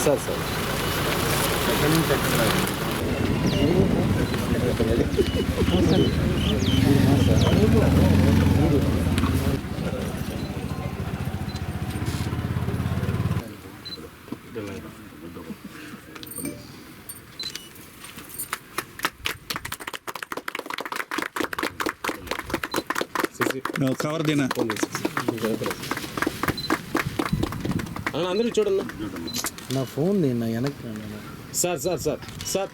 Sir sir cover దినా అందరూ చూడన్నా నా ఫోన్ నా వెనక్కి సార్ సార్ సార్ సార్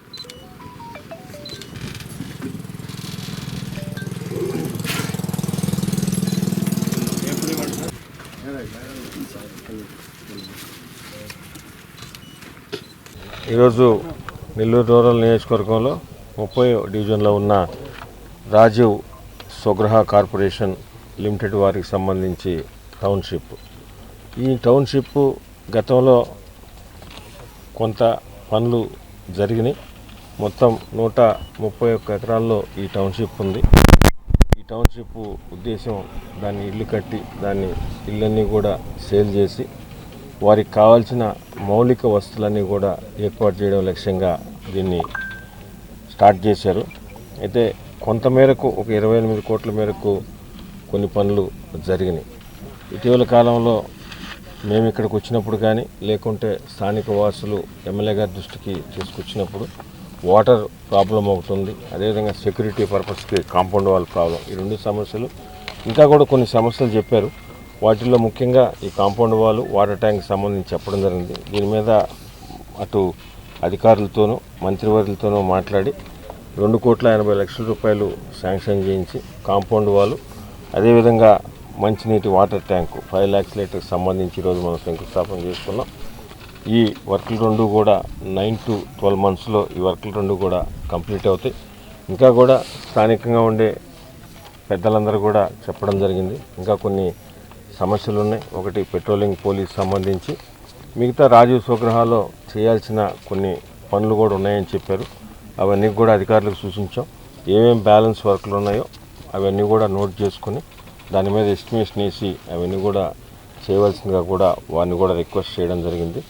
ఈరోజు నెల్లూరు రూరల్ నియోజకవర్గంలో 30వ డివిజన్లో ఉన్న రాజీవ్ స్వగృహ కార్పొరేషన్ లిమిటెడ్ వారికి సంబంధించి టౌన్షిప్. ఈ టౌన్షిప్ గతంలో కొంత పనులు జరిగినాయి. మొత్తం 131 ఎకరాల్లో ఈ టౌన్షిప్ ఉంది. ఈ టౌన్షిప్ ఉద్దేశం దాన్ని ఇల్లు కట్టి దాన్ని ఇళ్ళన్నీ కూడా సేల్ చేసి వారికి కావాల్సిన మౌలిక వస్తువులన్నీ కూడా ఏర్పాటు చేయడం లక్ష్యంగా దీన్ని స్టార్ట్ చేశారు. అయితే కొంతమేరకు ఒక 28 కోట్ల మేరకు కొన్ని పనులు జరిగినాయి. ఇటీవల కాలంలో మేము ఇక్కడికి వచ్చినప్పుడు కానీ లేకుంటే స్థానిక వాసులు ఎమ్మెల్యే గారి దృష్టికి తీసుకొచ్చినప్పుడు వాటర్ ప్రాబ్లం అవుతుంది, అదేవిధంగా సెక్యూరిటీ పర్పస్కి కాంపౌండ్ వాల్ ప్రాబ్లం, ఈ రెండు సమస్యలు ఇంకా కూడా కొన్ని సమస్యలు చెప్పారు. వాటిల్లో ముఖ్యంగా ఈ కాంపౌండ్ వాల్, వాటర్ ట్యాంక్ సంబంధించి చెప్పడం జరిగింది. దీని మీద అటు అధికారులతోనూ మంత్రివర్యులతోనూ మాట్లాడి 2,80,00,000 రూపాయలు శాంక్షన్ చేయించి కాంపౌండ్ వాల్, అదేవిధంగా మంచినీటి వాటర్ ట్యాంకు 5 lakhs లీటర్కి సంబంధించి ఈరోజు మనం శంకుస్థాపన చేసుకున్నాం. ఈ వర్కులు రెండు కూడా 9 to 12 monthsలో ఈ వర్కులు రెండు కూడా కంప్లీట్ అవుతాయి. ఇంకా కూడా స్థానికంగా ఉండే పెద్దలందరూ కూడా చెప్పడం జరిగింది, ఇంకా కొన్ని సమస్యలు ఉన్నాయి. ఒకటి పెట్రోలింగ్ పోలీస్ సంబంధించి, మిగతా రాజీవ్ స్వగృహాల్లో చేయాల్సిన కొన్ని పనులు కూడా ఉన్నాయని చెప్పారు. అవన్నీ కూడా అధికారులకు సూచించాం. ఏమేం బ్యాలెన్స్ వర్క్లు ఉన్నాయో అవన్నీ కూడా నోట్ చేసుకుని దాని మీద ఎస్టిమేషన్ వేసి అవన్నీ కూడా చేయవలసిందిగా కూడా వారిని కూడా రిక్వెస్ట్ చేయడం జరిగింది.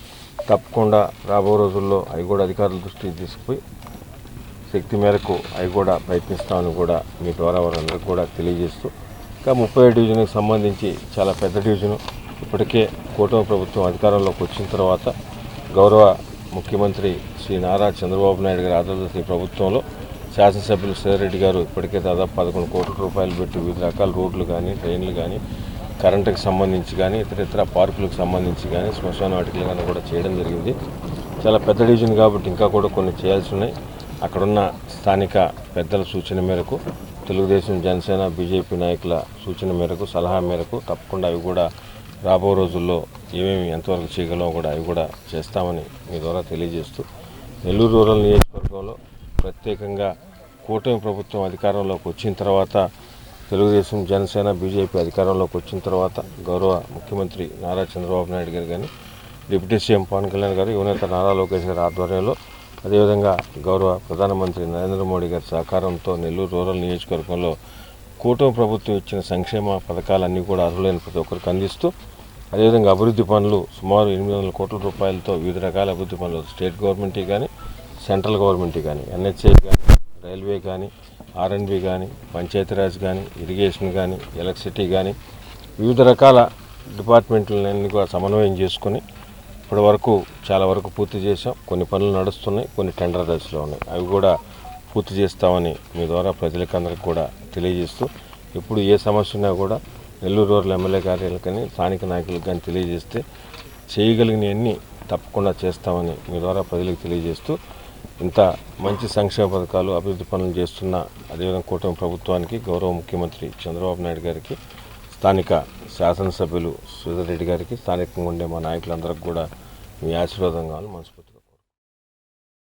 తప్పకుండా రాబో రోజుల్లో అవి కూడా అధికారుల దృష్టికి తీసుకుపోయి శక్తి మేరకు అవి కూడా ప్రయత్నిస్తామని కూడా మీ ద్వారా వారందరికీ కూడా తెలియజేస్తూ, ఇంకా 30వ డివిజన్కి సంబంధించి చాలా పెద్ద డివిజను. ఇప్పటికే కూటమి ప్రభుత్వం అధికారంలోకి వచ్చిన తర్వాత గౌరవ ముఖ్యమంత్రి శ్రీ నారా చంద్రబాబు నాయుడు గారి ఆధ్వర్యంలో ప్రభుత్వంలో శాసనసభ్యులు శ్రీరెడ్డి గారు ఇప్పటికే దాదాపు 11 కోట్ల రూపాయలు పెట్టి వివిధ రకాల రోడ్లు కానీ, ట్రైన్లు కానీ, కరెంటుకు సంబంధించి కానీ, ఇతర పార్కులకు సంబంధించి కానీ, శ్మశాన వాటికలు కానీ కూడా చేయడం జరిగింది. చాలా పెద్ద డివిజన్ కాబట్టి ఇంకా కూడా కొన్ని చేయాల్సి ఉన్నాయి. అక్కడున్న స్థానిక పెద్దల సూచన మేరకు, తెలుగుదేశం, జనసేన, బీజేపీ నాయకుల సూచన మేరకు, సలహా మేరకు తప్పకుండా అవి కూడా రాబో రోజుల్లో ఏమేమి ఎంతవరకు చేయగలమో కూడా అవి కూడా చేస్తామని మీ ద్వారా తెలియజేస్తూ, నెల్లూరు రూరల్ నియోజకవర్గంలో ప్రత్యేకంగా కూటమి ప్రభుత్వం అధికారంలోకి వచ్చిన తర్వాత, తెలుగుదేశం, జనసేన, బీజేపీ అధికారంలోకి వచ్చిన తర్వాత గౌరవ ముఖ్యమంత్రి నారా చంద్రబాబు నాయుడు గారు కానీ, డిప్యూటీ సీఎం పవన్ కళ్యాణ్ గారు, యువనేత నారా లోకేష్ గారి ఆధ్వర్యంలో, అదేవిధంగా గౌరవ ప్రధానమంత్రి నరేంద్ర మోడీ గారి సహకారంతో నెల్లూరు రూరల్ నియోజకవర్గంలో కూటమి ప్రభుత్వం ఇచ్చిన సంక్షేమ పథకాలన్నీ కూడా అర్హులైన ప్రతి ఒక్కరికి అందిస్తూ, అదేవిధంగా అభివృద్ధి పనులు సుమారు 800 కోట్ల రూపాయలతో వివిధ రకాల అభివృద్ధి పనులు స్టేట్ గవర్నమెంట్ కానీ, సెంట్రల్ గవర్నమెంట్ కానీ, ఎన్హెచ్ఏ కానీ, రైల్వే కానీ, R&B కానీ, పంచాయతీరాజ్ కానీ, ఇరిగేషన్ కానీ, ఎలక్ట్రిసిటీ కానీ, వివిధ రకాల డిపార్ట్మెంట్లన్నీ కూడా సమన్వయం చేసుకొని ఇప్పటి వరకు చాలా వరకు పూర్తి చేసాం. కొన్ని పనులు నడుస్తున్నాయి, కొన్ని టెండర్ దశలో ఉన్నాయి. అవి కూడా పూర్తి చేస్తామని మీ ద్వారా ప్రజలకందరికీ కూడా తెలియజేస్తూ, ఇప్పుడు ఏ సమస్య ఉన్నా కూడా నెల్లూరు రూరల్ ఎమ్మెల్యే కార్యాలయాలకు కానీ, స్థానిక నాయకులకు కానీ తెలియజేస్తే చేయగలిగినవన్నీ తప్పకుండా చేస్తామని మీ ద్వారా ప్రజలకు తెలియజేస్తూ, ఇంత మంచి సంక్షేమ పథకాలు, అభివృద్ధి పనులు చేస్తున్న అదేవిధంగా కూటమి ప్రభుత్వానికి, గౌరవ ముఖ్యమంత్రి చంద్రబాబు నాయుడు గారికి, స్థానిక శాసనసభ్యులు శ్రీధర్ రెడ్డి గారికి, స్థానికంగా ఉండే మా నాయకులందరికీ కూడా మీ ఆశీర్వాదం కావాలని మనస్ఫూర్తి